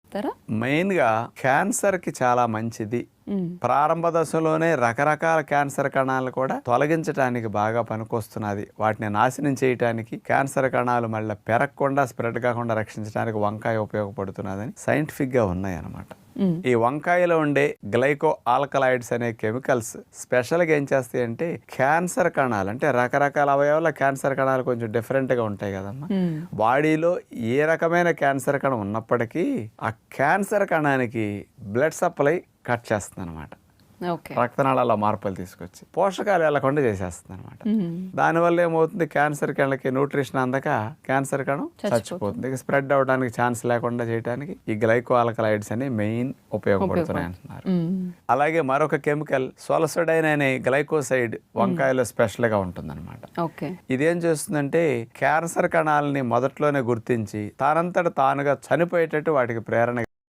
చెప్తారా? మెయిన్ గా క్యాన్సర్ కి చాలా మంచిది. ప్రారంభ దశలోనే రకరకాల క్యాన్సర్ కణాలు కూడా తొలగించడానికి బాగా పనికొస్తున్నది. వాటిని నాశనం చేయడానికి, క్యాన్సర్ కణాలు మళ్ళీ పెరగకుండా స్ప్రెడ్ కాకుండా రక్షించడానికి వంకాయ ఉపయోగపడుతున్నదని సైంటిఫిక్ గా ఉన్నాయి అన్నమాట. ఈ వంకాయలో ఉండే గ్లైకో ఆల్కలాయిడ్స్ అనే కెమికల్స్ స్పెషల్ గా ఏం చేస్తాయి అంటే క్యాన్సర్ కణాలు, అంటే రకరకాల అవయవాల క్యాన్సర్ కణాలు కొంచెం డిఫరెంట్ గా ఉంటాయి కదమ్మా. బాడీలో ఏ రకమైన క్యాన్సర్ కణం ఉన్నప్పటికీ ఆ క్యాన్సర్ కణానికి బ్లడ్ సప్లై కట్ చేస్తుంది అనమాట. రక్తనాళాల మార్పులు తీసుకొచ్చి పోషకాలు వెళ్లకుండా చేసేస్తుంది అనమాట. దానివల్ల ఏమవుతుంది, క్యాన్సర్ కణకి న్యూట్రిషన్ అందక క్యాన్సర్ కణం చచ్చిపోతుంది. స్ప్రెడ్ అవడానికి ఛాన్స్ లేకుండా చేయడానికి ఈ గ్లైకో ఆల్కలాయిడ్స్ అని మెయిన్ ఉపయోగపడుతున్నాయి అంటున్నారు. అలాగే మరొక కెమికల్ సోలసోడైన్ అనే గ్లైకోసైడ్ వంకాయలో స్పెషల్ గా ఉంటుంది అనమాట. ఇదేం చేస్తుందంటే క్యాన్సర్ కణాలని మొదట్లోనే గుర్తించి తానంతట తానుగా చనిపోయేటట్టు వాటికి ప్రేరణ